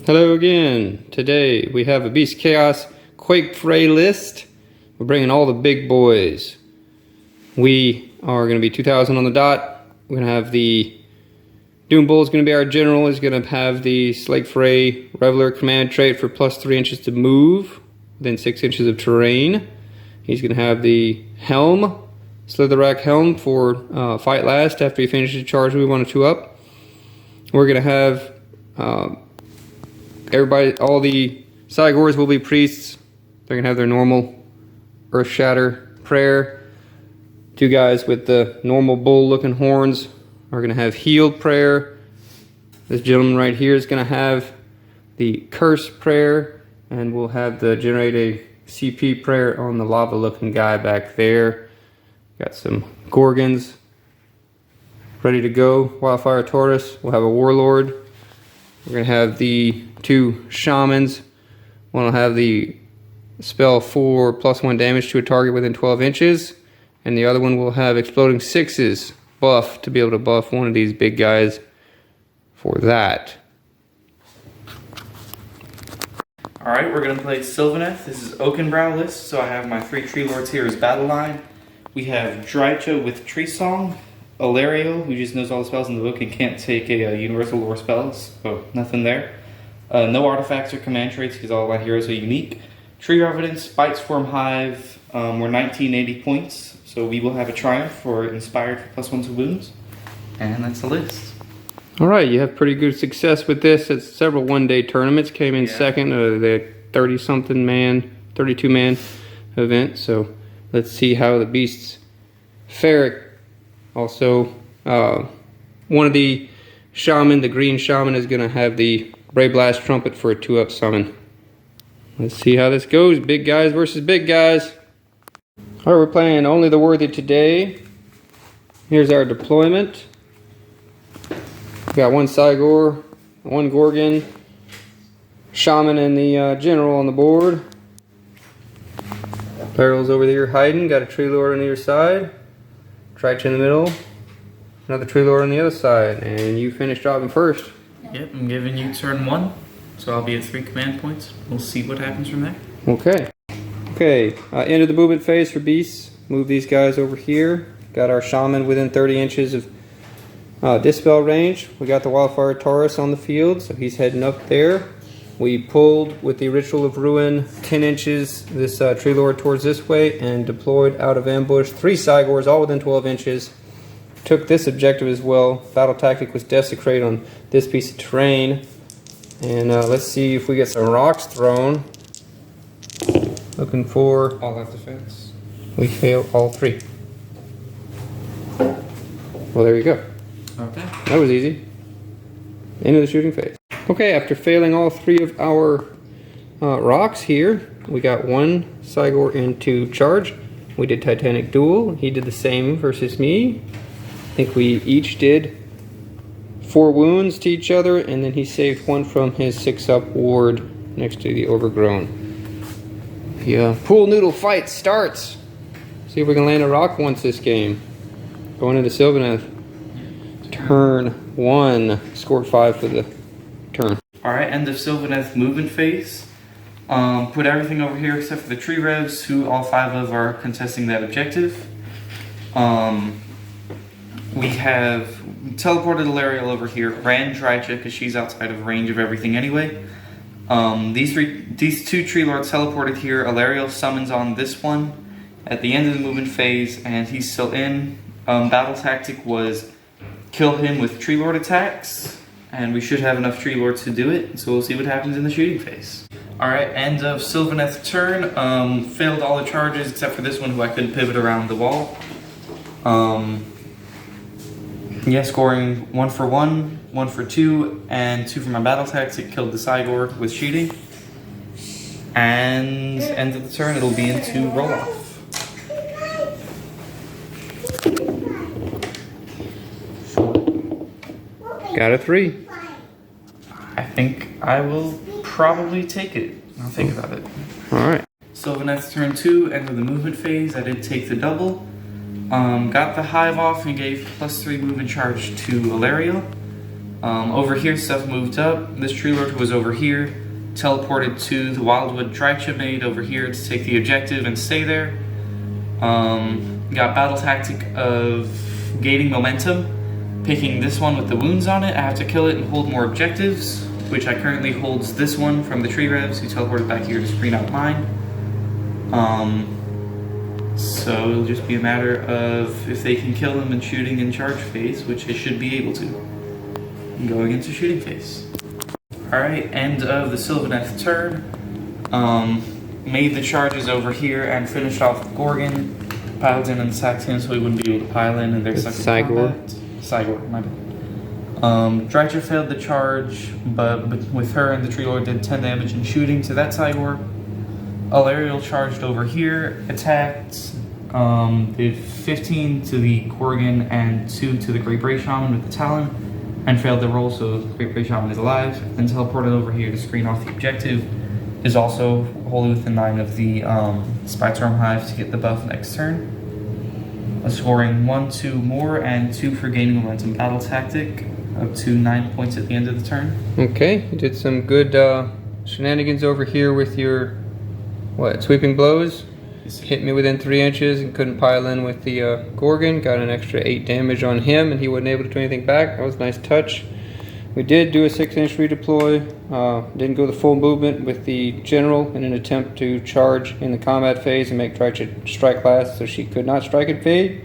Hello again. Today we have a Beast Chaos Quakefray list. We're bringing all the big boys. We are going to be 2,000 on the dot. We're going to have the Doombull is going to be our general. He's going to have the Slakefray Reveller command trait for plus 3 inches to move, then 6 inches of terrain. He's going to have the Helm, Slitherwrack Helm for fight last after he finishes a charge. We want to 2-up. We're going to have everybody, all the Cygors will be priests. They're going to have their normal Earth Shatter prayer. 2 guys with the normal bull looking horns are going to have healed prayer. This gentleman right here is going to have the curse prayer, and we'll have the generate a CP prayer on the lava looking guy back there. Got some Ghorgons ready to go. Wildfire Taurus. We'll have a Warlord. We're going to have the 2 Shamans. One will have the spell for +1 damage to a target within 12 inches. And the other one will have Exploding Sixes buff to be able to buff one of these big guys for that. Alright, we're going to play Sylvaneth. This is Oakenbrow list, so I have my 3 Tree Lords here as BATTLELINE. We have Drycha with Tree Song, Alariel, who just knows all the spells in the book and can't take a universal lore spells, so nothing there. No artifacts or command traits because all my heroes are unique. Tree Revenants, Bite Swarm Hive, we're 1980 points, so we will have a Triumph for Inspired for +1 to wounds. And that's the list. Alright, you have pretty good success with this. It's several one-day tournaments. Came in second of the 30-something man, 32-man event, so let's see how the beasts fare. Also, one of the shaman, the green shaman, is going to have the Brayblast Trumpet for a 2-up summon. Let's see how this goes. Big guys versus big guys. Alright, we're playing Only the Worthy today. Here's our deployment. We got 1 Cygor, 1 Ghorgon, shaman, and the general on the board. Barrels over there hiding. Got a Tree Lord on either side. Drycha in the middle, another Tree Lord on the other side, and you finish dropping first. Yep, I'm giving you turn 1, so I'll be at 3 command points. We'll see what happens from there. Okay. Okay, end of the movement phase for beasts. Move these guys over here. Got our shaman within 30 inches of dispel range. We got the Wildfire Taurus on the field, so he's heading up there. We pulled with the Ritual of Ruin 10 inches this Tree Lord towards this way and deployed out of ambush 3 Cygors all within 12 inches. Took this objective as well. Battle tactic was Desecrate on this piece of terrain. And let's see if we get some rocks thrown. Looking for... All out defense. We fail all 3. Well, there you go. Okay. That was easy. End of the shooting phase. Okay, after failing all 3 of our rocks here, we got 1 Cygor into charge. We did Titanic Duel. He did the same versus me. I think we each did 4 wounds to each other, and then he saved 1 from his 6-up ward next to the Overgrown. The pool noodle fight starts. See if we can land a rock once this game. Going into Sylvaneth. Turn 1. Scored 5 for the turn. Alright, end of Sylvaneth movement phase. Put everything over here except for the Tree Revs, who all 5 of are contesting that objective. We have teleported Alariel over here, ran Drycha because she's outside of range of everything anyway. These 2 Tree Lords teleported here. Alariel summons on this one at the end of the movement phase, and he's still in. Battle tactic was kill him with Tree Lord attacks, and we should have enough Tree Lords to do it, so we'll see what happens in the shooting phase. Alright, end of Sylvaneth turn. Failed all the charges except for this one, who I couldn't pivot around the wall. Yeah, scoring 1 for 1, 1 for 2, and 2 for my battle tactic. Killed the Cygor with shooting. And end of the turn, it'll be into roll-off. Got a 3. I think I will probably take it. I'll think about it. Alright. Sylvaneth's turn 2, end of the movement phase. I did take the double. Got the hive off and gave +3 move and charge to Alariel. Over here, stuff moved up. This Tree Lord who was over here teleported to the Wildwood Drycha made over here to take the objective and stay there. Got battle tactic of gaining momentum, picking this one with the wounds on it. I have to kill it and hold more objectives, which I currently holds this one from the Tree Revs who teleported back here to screen out mine. So it'll just be a matter of if they can kill them in shooting in charge phase, which they should be able to. Going into shooting phase. Alright, end of the Sylvaneth turn. Made the charges over here and finished off the Ghorgon. Piled in and sacked him so he wouldn't be able to pile in, and they're stuck in combat. Cygor, my bad. Drycha failed the charge, but with her and the Tree Lord did 10 damage in shooting to that Cygor. Alariel charged over here, attacked, did 15 to the Ghorgon and 2 to the Great Bray-Shaman with the Talon, and failed the roll, so the Great Bray-Shaman is alive. Then teleported over here to screen off the objective. Is also wholly within 9 of the Spy-Storm Hive to get the buff next turn. Scoring 1, 2 more, and 2 for gaining momentum battle tactic, up to 9 points at the end of the turn. Okay, you did some good shenanigans over here with your, sweeping blows? Hit me within 3 inches and couldn't pile in with the Ghorgon. Got an extra 8 damage on him, and he wasn't able to do anything back. That was a nice touch. We did do a 6-inch redeploy. Didn't go the full movement with the general in an attempt to charge in the combat phase and make Drycha strike last, so she could not strike and fade.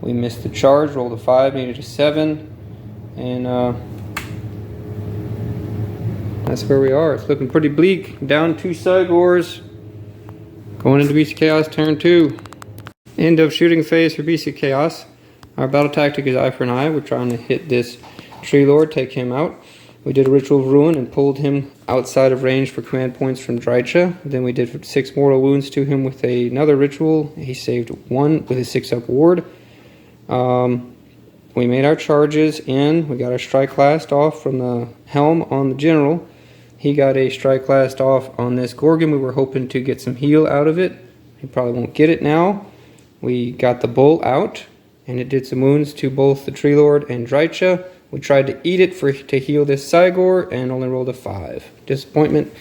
We missed the charge, rolled a 5, needed a 7, and that's where we are. It's looking pretty bleak. Down 2 Cygors. Going into Beast of Chaos turn 2. End of shooting phase for Beast of Chaos. Our battle tactic is eye for an eye. We're trying to hit this Tree Lord, take him out. We did a Ritual of Ruin and pulled him outside of range for command points from Drycha. Then we did 6 mortal wounds to him with another ritual. He saved 1 with a 6-up ward. We made our charges in. We got our strike last off from the Helm on the general. He got a strike last off on this Ghorgon. We were hoping to get some heal out of it. He probably won't get it now. We got the Bull out, and it did some wounds to both the Tree Lord and Drycha. We tried to eat it to heal this Cygor and only rolled a 5. Disappointment.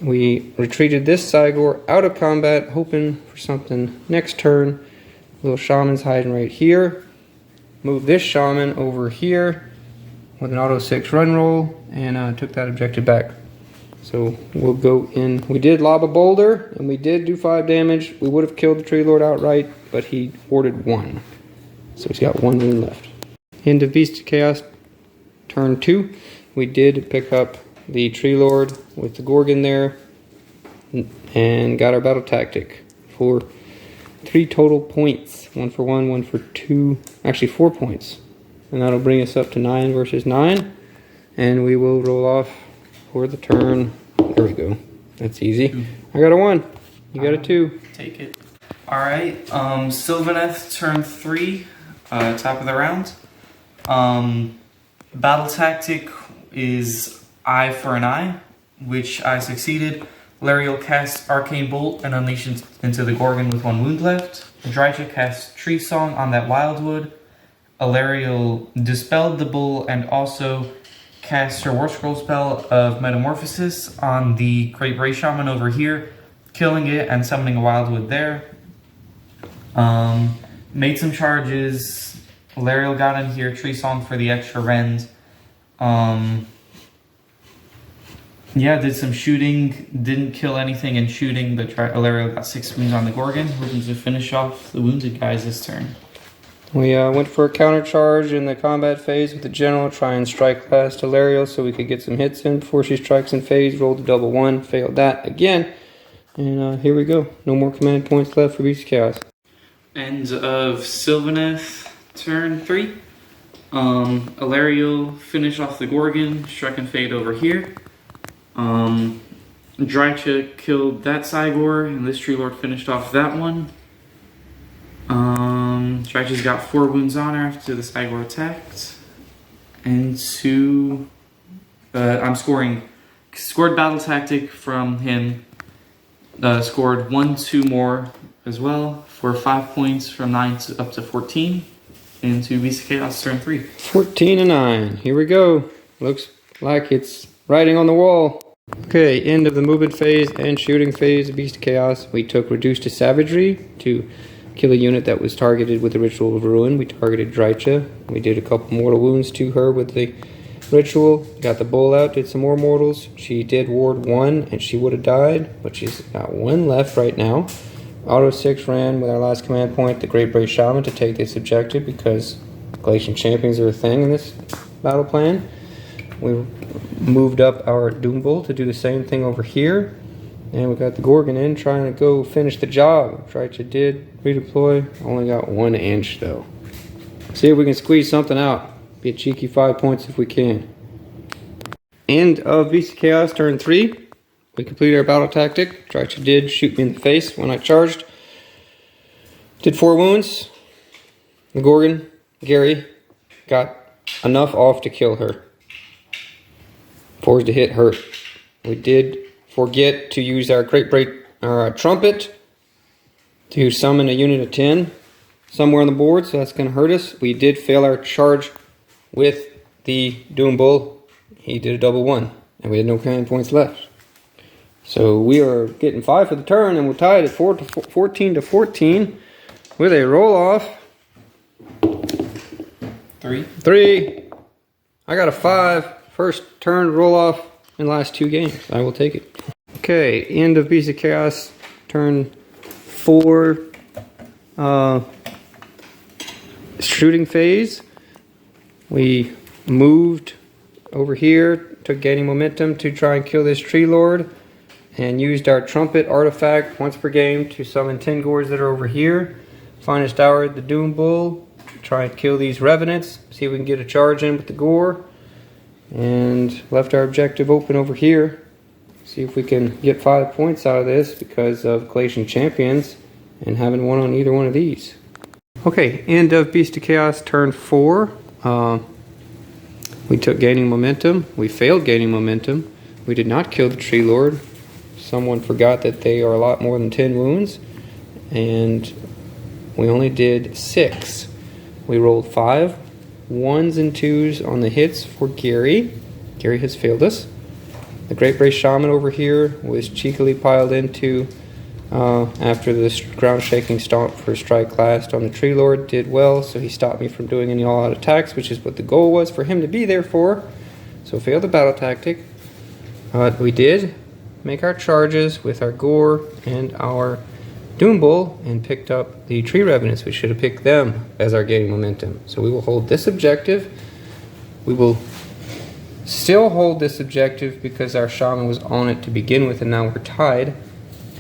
We retreated this Cygor out of combat, hoping for something next turn. Little Shaman's hiding right here. Move this Shaman over here with an auto 6 run roll and took that objective back. So we'll go in. We did lob a boulder and we did do 5 damage. We would have killed the Tree Lord outright, but he warded 1. So he's got 1 wound left. End of Beast of Chaos turn 2. We did pick up the Tree Lord with the Ghorgon there and got our battle tactic for 3 total points. 1 for 1, 1 for 2, actually 4 points. And that'll bring us up to 9 versus 9. And we will roll off for the turn. There we go. That's easy. I got a 1. You got a 2. Take it. Alright, Sylvaneth turn 3, top of the round. Battle tactic is eye for an eye, which I succeeded. Lariel cast Arcane Bolt and unleashed into the Ghorgon with 1 wound left. Drycha cast Tree Song on that Wildwood. Alariel dispelled the Bull and also cast her War Scroll spell of Metamorphosis on the Great Bray-Shaman over here, killing it and summoning a Wildwood there. Made some charges. Alariel got in here, Tree Song for the extra rend. Yeah, did some shooting, didn't kill anything in shooting, but Alariel got 6 wounds on the Ghorgon, hoping to finish off the wounded guys this turn. We went for a counter charge in the combat phase with the general, try and strike last Alariel so we could get some hits in before she strikes in phase. Rolled a double 1, failed that again, and here we go. No more command points left for Beast of Chaos. End of Sylvaneth turn 3. Alariel finished off the Ghorgon, struck and fade over here. Drycha killed that Cygor, and this Tree Lord finished off that one. Drycha's got 4 wounds on her after the Cygor attacked. And 2... I'm scored battle tactic from him. Scored 1, 2 more as well for 5 points from 9 up to 14 into Beast of Chaos turn 3. 14 and 9. Here we go. Looks like it's writing on the wall. Okay, end of the movement phase and shooting phase of Beast of Chaos. We took Reduced to Savagery to kill a unit that was targeted with the Ritual of Ruin. We targeted Drycha. We did a couple mortal wounds to her with the Ritual. Got the bull out, did some more mortals. She did ward 1 and she would have died, but she's got 1 left right now. Auto 6 ran with our last command point, the Great Bray-Shaman, to take this objective because Glacian Champions are a thing in this battle plan. We moved up our Doombull to do the same thing over here. And we got the Ghorgon in trying to go finish the job. Drycha did redeploy. Only got 1 inch though. See if we can squeeze something out. Be a cheeky 5 points if we can. End of Beast of Chaos turn 3. We completed our battle tactic. Drycha did shoot me in the face when I charged. Did 4 wounds. The Ghorgon, Gary, got enough off to kill her. Forced to hit hurt. We did forget to use our Trumpet to summon a unit of 10 somewhere on the board, so that's going to hurt us. We did fail our charge with the Doombull. He did a double 1, and we had no command points left. So we are getting 5 for the turn, and we're tied at 14 to 14 with a roll off. 3. I got a 5. First turn roll off in the last 2 games. I will take it. Okay, end of Beast of Chaos, turn 4, shooting phase. We moved over here, took gaining momentum to try and kill this Tree Lord, and used our Trumpet artifact once per game to summon 10 Gors that are over here. Finest hour the Doombull, try and kill these Revenants, see if we can get a charge in with the Gore. And left our objective open over here. See if we can get 5 points out of this because of Glacian Champions and haven't won on either one of these. Okay, end of Beast of Chaos turn 4. We took gaining momentum. We failed gaining momentum. We did not kill the Tree Lord. Someone forgot that they are a lot more than 10 wounds. And we only did 6. We rolled 5 1s and 2s on the hits for Gary. Gary has failed us. The Great Bray-Shaman over here was cheekily piled into after the ground shaking stomp for strike last on the Tree Lord. Did well, so he stopped me from doing any all-out attacks, which is what the goal was for him to be there for. So failed the battle tactic. We did make our charges with our Gore and our Doombull and picked up the Tree Revenants. We should have picked them as our gaining momentum. So we will hold this objective. We will still hold this objective because our Shaman was on it to begin with and now we're tied.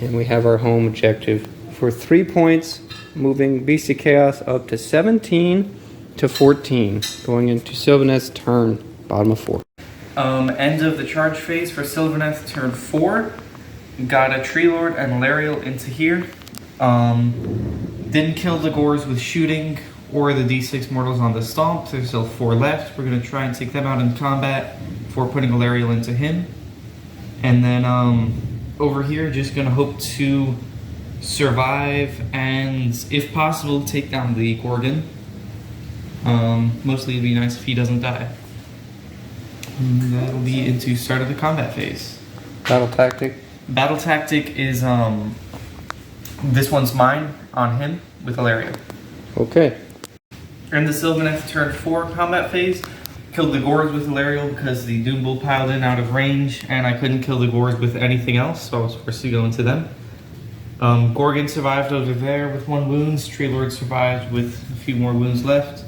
And we have our home objective for 3 points, moving Beast of Chaos up to 17 to 14, going into Sylvaneth's turn, bottom of 4. End of the charge phase for Sylvaneth turn 4. Got a Tree Lord and Lariel into here. Didn't kill the Gors with shooting or the D6 mortals on the stomp. There's still 4 left. We're going to try and take them out in combat before putting a Lariel into him. And then over here, just going to hope to survive and, if possible, take down the Ghorgon. Mostly it'd be nice if he doesn't die. And that'll be into start of the combat phase. Battle tactic? Battle tactic is this one's mine on him with Alaria. Okay. In the Sylvaneth turn 4 combat phase, killed the Gors with Alariel because the Doombull piled in out of range and I couldn't kill the Gors with anything else, so I was forced to go into them. Ghorgon survived over there with 1 wound. Tree Lord survived with a few more wounds left.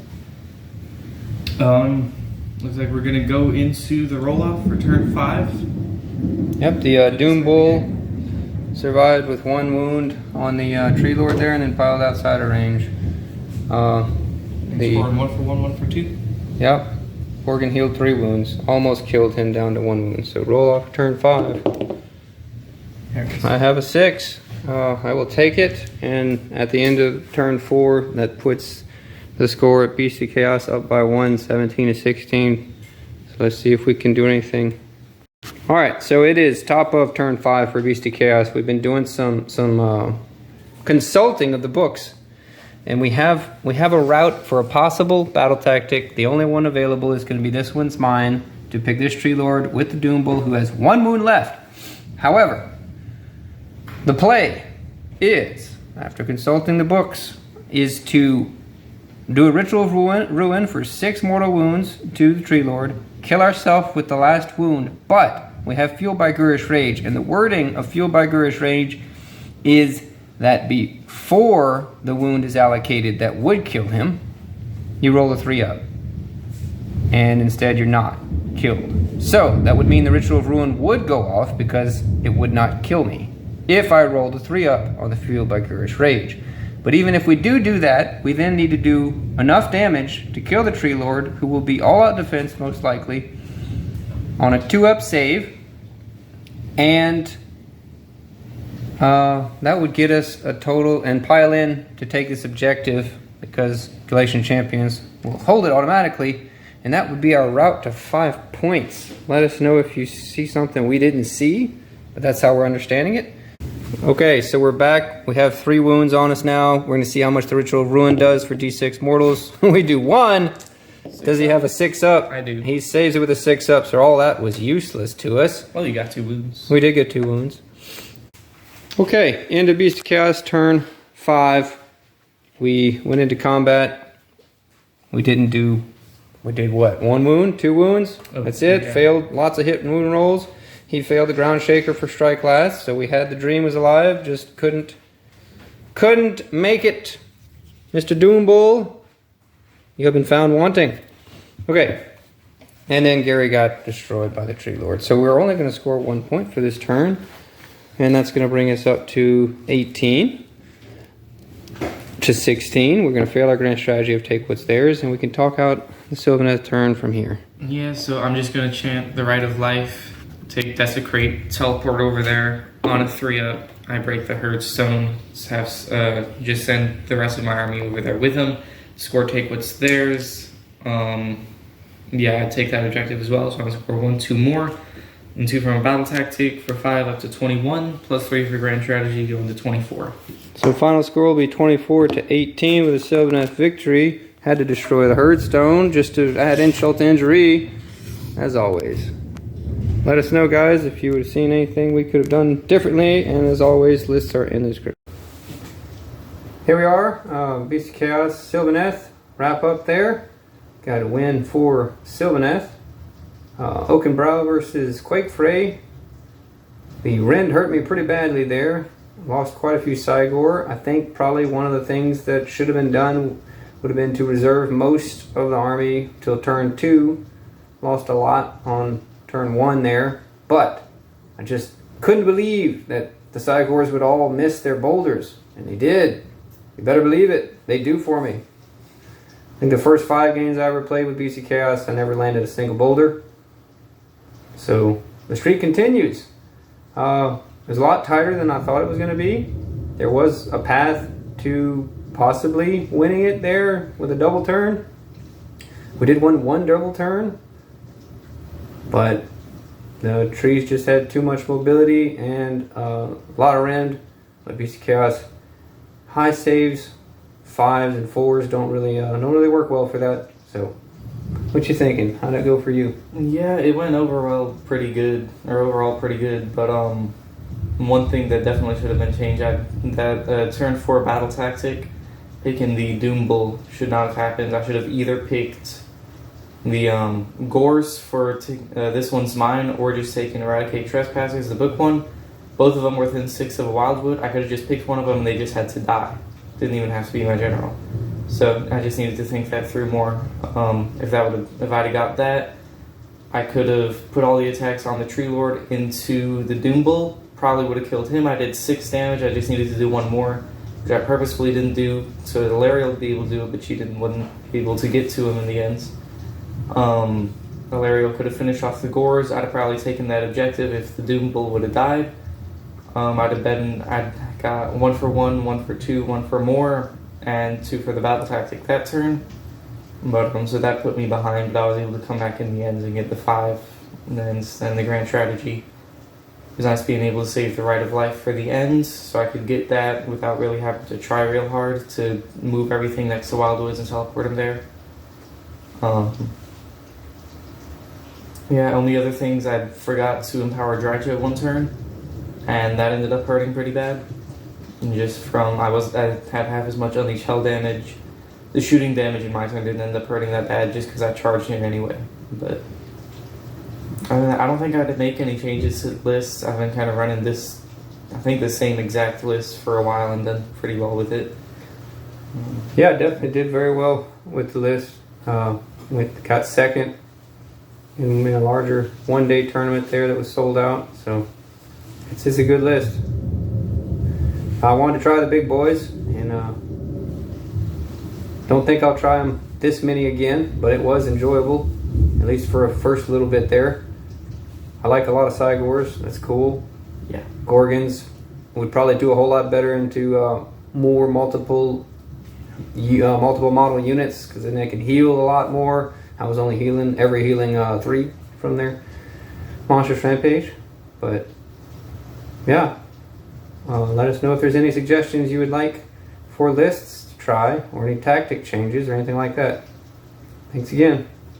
Looks like we're gonna go into the roll-off for turn 5. Yep, the Doombull survived with 1 wound on the Tree Lord there and then piled outside of range. Scored 1 for 1, 1 for 2. Yep. Ghorgon healed 3 wounds. Almost killed him down to 1 wound. So roll off turn 5. I have a 6. I will take it. And at the end of turn 4, that puts the score at Beast of Chaos up by 1, 17 to 16. So let's see if we can do anything. Alright, so it is top of turn 5 for Beast of Chaos. We've been doing some consulting of the books. And we have a route for a possible battle tactic. The only one available is going to be this one's mine. to pick this Tree Lord with the Doombull, who has 1 wound left. However, the play is, after consulting the books, is to do a Ritual of Ruin for 6 mortal wounds to the Tree Lord, kill ourselves with the last wound, but we have Fueled by Ghurish Rage, and the wording of Fueled by Ghurish Rage is that before the wound is allocated that would kill him, you roll a 3 up. And instead you're not killed. So that would mean the Ritual of Ruin would go off because it would not kill me if I rolled a 3 up on the Fueled by Ghurish Rage. But even if we do that, we then need to do enough damage to kill the Tree Lord, who will be all out defense most likely, on a 2-up save. And that would get us a total, and pile in to take this objective, because Galatian Champions will hold it automatically, and that would be our route to 5 points. Let us know if you see something we didn't see, but that's how we're understanding it. Okay, so we're back. We have 3 wounds on us now. We're going to see how much the Ritual of Ruin does for D6 mortals. We do 1. Does he have a 6-up? I do. He saves it with a 6-up, so all that was useless to us. Well, you got 2 wounds. We did get 2 wounds. Okay, into Beast of Chaos, turn 5. We went into combat. We did what? 1 wound? 2 wounds? Oh, that's it. yeah. Failed lots of hit and wound rolls. He failed the Ground Shaker for strike last, so we had the dream was alive, just couldn't make it. Mr. Doombull, you have been found wanting. Okay, and then Gary got destroyed by the Tree Lord. So we're only going to score 1 point for this turn, and that's going to bring us up to 18 to 16. We're going to fail our grand strategy of take what's theirs, and we can talk out the Sylvaneth turn from here. Yeah, so I'm just going to chant the Rite of Life, take Desecrate, teleport over there on a 3-up. I break the Herdstone, just send the rest of my army over there with him, score take what's theirs. Yeah, I take that objective as well, so I'm going to score 1, 2 more, and 2 from a battle tactic for 5 up to 21, plus 3 for grand strategy going to 24. So final score will be 24 to 18 with a Sylvaneth victory. Had to destroy the Herdstone just to add insult to injury, as always. Let us know, guys, if you would have seen anything we could have done differently, and as always, lists are in the description. Here we are, Beast of Chaos, Sylvaneth, wrap up there. Got a win for Sylvaneth. Oakenbrow versus Quakefray. The Rend hurt me pretty badly there. Lost quite a few Cygor. I think probably one of the things that should have been done would have been to reserve most of the army till turn 2. Lost a lot on turn 1 there, but I just couldn't believe that the Cygors would all miss their boulders, and they did. You better believe it, they do for me. I think the first 5 games I ever played with BC Chaos, I never landed a single boulder. So the streak continues. It was a lot tighter than I thought it was going to be. There was a path to possibly winning it there with a double turn. We did one double turn, but the trees just had too much mobility and a lot of rend. But BC Chaos, high saves, 5s and 4s don't really work well for that. So, what you thinking? How'd it go for you? Yeah, it went overall pretty good. But one thing that definitely should have been changed, that turn 4 battle tactic, picking the Doombull should not have happened. I should have either picked the Gores for this one's mine, or just taken Eradicate Trespassers, the book one. Both of them were within 6 of a Wildwood. I could have just picked one of them and they just had to die. Didn't even have to be my general. So I just needed to think that through more. If I'd have got that, I could have put all the attacks on the Tree Lord into the Doombull. Probably would have killed him. I did 6 damage. I just needed to do 1 more, which I purposefully didn't do, so that Ilaria would be able to do it, but she wasn't able to get to him in the end. Ilaria could have finished off the Gores. I'd have probably taken that objective if the Doombull would have died. I'd got 1 for 1, 1 for 2, 1 for more, and 2 for the battle tactic that turn. But so that put me behind, but I was able to come back in the end and get the 5. And then the grand strategy. It was nice being able to save the Rite of Life for the end, so I could get that without really having to try real hard to move everything next to Wildwoods and teleport them there. Yeah, only other things, I forgot to empower Drycha one turn, and that ended up hurting pretty bad. And just from, I had half as much unleashed hell damage. The shooting damage in my turn didn't end up hurting that bad just because I charged in anyway. But I don't think I had to make any changes to the list. I've been kind of running this, I think the same exact list for a while and done pretty well with it. Yeah, definitely did very well with the list. Got second in a larger one-day tournament there that was sold out. So it's just a good list. I wanted to try the big boys, and don't think I'll try them this many again, but it was enjoyable, at least for a first little bit there. I like a lot of Cygors. That's cool. Yeah. Ghorgons would probably do a whole lot better into more multiple model units, because then they can heal a lot more. I was only healing 3 from their Monstrous Rampage. But yeah, let us know if there's any suggestions you would like for lists to try, or any tactic changes or anything like that. Thanks again.